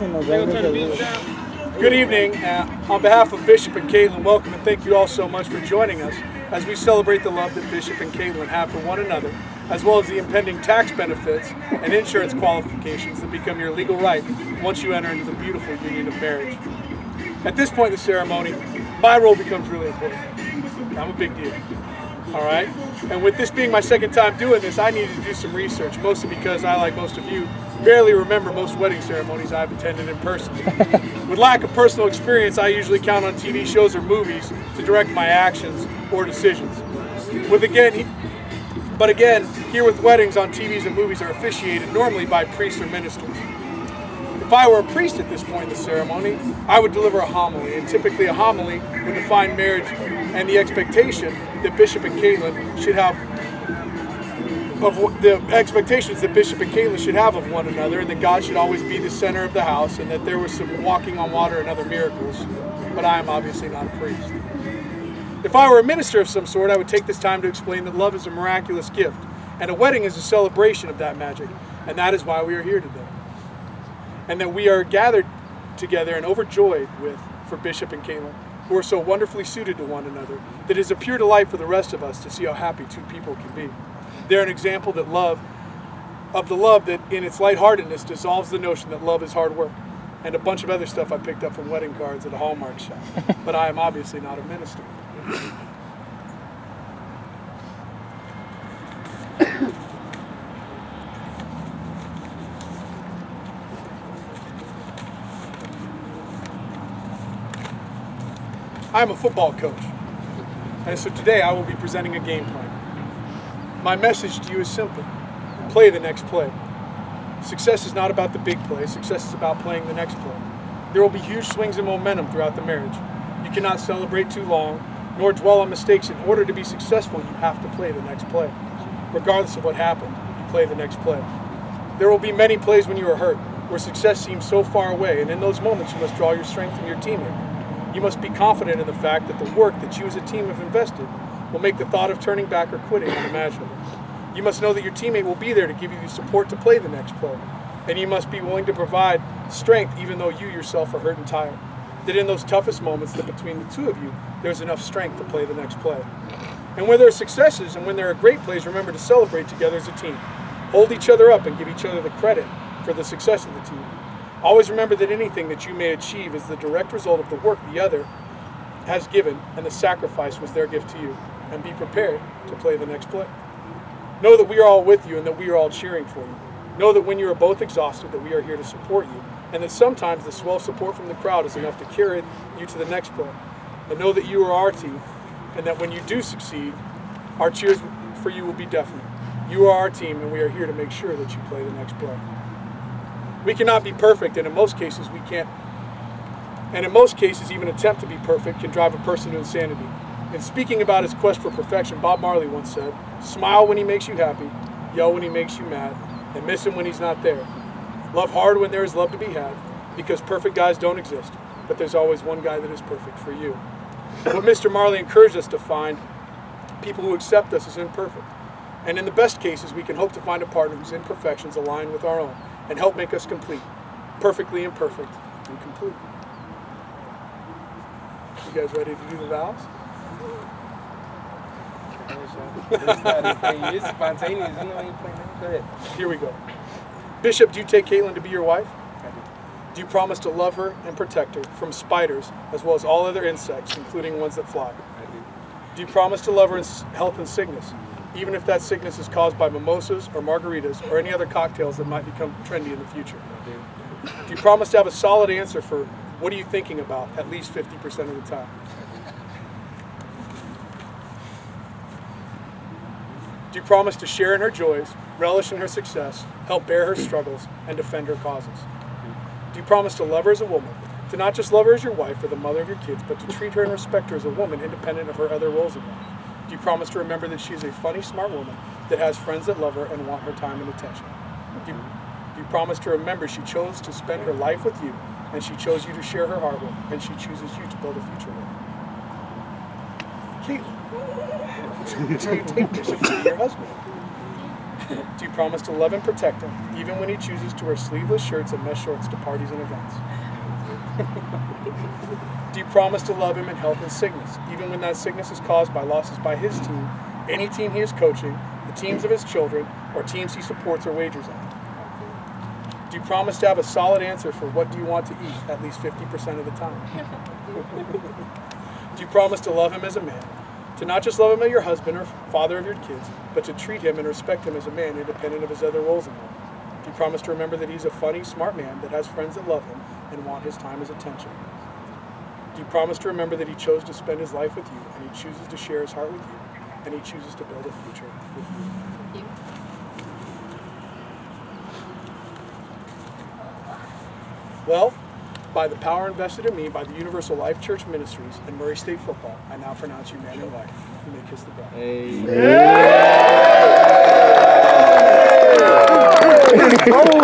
Good evening. On behalf of Bishop and Caitlin, welcome and thank you all so much for joining us as we celebrate the love that Bishop and Caitlin have for one another, as well as the impending tax benefits and insurance qualifications that become your legal right once you enter into the beautiful union of marriage. At this point in the ceremony, my role becomes really important. I'm a big deal. All right? And with this being my second time doing this, I needed to do some research, mostly because I, like most of you, barely remember most wedding ceremonies I've attended in person. With lack of personal experience, I usually count on TV shows or movies to direct my actions or decisions. But again, here with weddings on TVs and movies are officiated normally by priests or ministers. If I were a priest at this point in the ceremony, I would deliver a homily, and typically a homily would define marriage and the expectation that Bishop and Caitlin should have of one another, and that God should always be the center of the house, and that there was some walking on water and other miracles. But I am obviously not a priest. If I were a minister of some sort, I would take this time to explain that love is a miraculous gift, and a wedding is a celebration of that magic, and that is why we are here today. And that we are gathered together and overjoyed for Bishop and Caitlin, who are so wonderfully suited to one another, that it is a pure delight for the rest of us to see how happy two people can be. They're an example of the love that in its lightheartedness dissolves the notion that love is hard work, and a bunch of other stuff I picked up from wedding cards at a Hallmark shop. But I am obviously not a minister. I'm a football coach, and so today I will be presenting a game plan. My message to you is simple: play the next play. Success is not about the big play, success is about playing the next play. There will be huge swings in momentum throughout the marriage. You cannot celebrate too long, nor dwell on mistakes. In order to be successful, you have to play the next play. Regardless of what happened, you play the next play. There will be many plays when you are hurt, where success seems so far away, and in those moments you must draw your strength from your teammate. You must be confident in the fact that the work that you as a team have invested will make the thought of turning back or quitting unimaginable. You must know that your teammate will be there to give you the support to play the next play, and you must be willing to provide strength even though you yourself are hurt and tired. That in those toughest moments, that between the two of you, there's enough strength to play the next play. And when there are successes and when there are great plays, remember to celebrate together as a team. Hold each other up and give each other the credit for the success of the team. Always remember that anything that you may achieve is the direct result of the work the other has given, and the sacrifice was their gift to you. And be prepared to play the next play. Know that we are all with you and that we are all cheering for you. Know that when you are both exhausted, that we are here to support you, and that sometimes the swell support from the crowd is enough to carry you to the next play. And know that you are our team, and that when you do succeed, our cheers for you will be deafening. You are our team, and we are here to make sure that you play the next play. We cannot be perfect, and in most cases we can't. And in most cases, even attempt to be perfect can drive a person to insanity. In speaking about his quest for perfection, Bob Marley once said, "Smile when he makes you happy, yell when he makes you mad, and miss him when he's not there. Love hard when there is love to be had, because perfect guys don't exist, but there's always one guy that is perfect for you." But Mr. Marley encouraged us to find people who accept us as imperfect. And in the best cases, we can hope to find a partner whose imperfections align with our own and help make us complete, perfectly imperfect and complete. You guys ready to do the vows? It's spontaneous. You know when you play that? Go ahead. Here we go. Bishop, do you take Caitlin to be your wife? I do. Do you promise to love her and protect her from spiders as well as all other insects, including ones that fly? I do. Do you promise to love her in health and sickness, even if that sickness is caused by mimosas or margaritas or any other cocktails that might become trendy in the future? I do. Do you promise to have a solid answer for what are you thinking about at least 50% of the time? Do you promise to share in her joys, relish in her success, help bear her struggles, and defend her causes? Do you promise to love her as a woman, to not just love her as your wife or the mother of your kids, but to treat her and respect her as a woman independent of her other roles in life? Do you promise to remember that she is a funny, smart woman that has friends that love her and want her time and attention? Do you promise to remember she chose to spend her life with you, and she chose you to share her heart with, and she chooses you to build a future with? Caitlin, do you take Bishop to be your husband? Do you promise to love and protect him, even when he chooses to wear sleeveless shirts and mesh shorts to parties and events? Do you promise to love him in health and sickness, even when that sickness is caused by losses by his team, any team he is coaching, the teams of his children, or teams he supports or wagers on? Do you promise to have a solid answer for what do you want to eat at least 50% of the time? Do you promise to love him as a man, to not just love him as your husband or father of your kids, but to treat him and respect him as a man independent of his other roles in life? Do you promise to remember that he's a funny, smart man that has friends that love him and want his time as attention? Do you promise to remember that he chose to spend his life with you, and he chooses to share his heart with you, and he chooses to build a future with you? Well, by the power invested in me by the Universal Life Church Ministries and Murray State Football, I now pronounce you man and wife. You may kiss the bride. Hey. Oh!